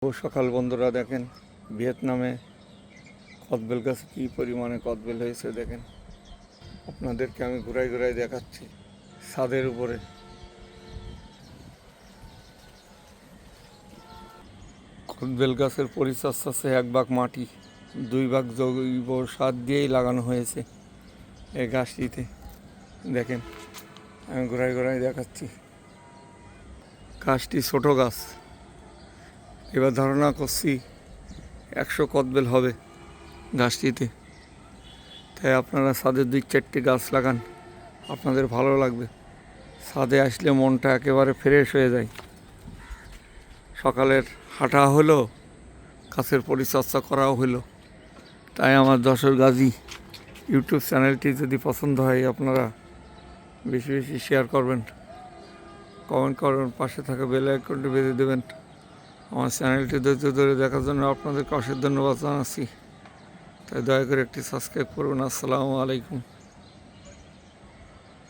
সকাল বন্ধুরা দেখেন ভিয়েতনামে কদবেল গাছে কী পরিমাণে কদবেল হয়েছে দেখেন। আপনাদেরকে আমি ঘুরাই ঘুরাই দেখাচ্ছি ছাদের উপরে। কদবেল গাছের পরিচর্যা আছে 1 ভাগ মাটি 2 ভাগ জৈব সার দিয়েই লাগানো হয়েছে এই গাছটিতে। দেখেন আমি ঘুরাই ঘুরাই দেখাচ্ছি। গাছটি ছোট গাছ, এবার ধারণা করছি 100 কদবেল হবে গাছটিতে। তাই আপনারা ছাদে 2-4টি গাছ লাগান, আপনাদের ভালো লাগবে। ছাদে আসলে মনটা একেবারে ফ্রেশ হয়ে যায়। সকালের হাঁটা হলো, গাছের পরিচর্যা করাও হলো। তাই আমার যশোর গাজী ইউটিউব চ্যানেলটি যদি পছন্দ হয় আপনারা বেশি বেশি শেয়ার করবেন, কমেন্ট করবেন, পাশে থাকা বেল আইকনটি বেঁধে দেবেন। আমার চ্যানেলটি ধৈর্য ধরে দেখার জন্য আপনাদেরকে অশেষ ধন্যবাদ জানাচ্ছি। তাই দয়া করে একটি সাবস্ক্রাইব করবেন। আসসালামু আলাইকুম।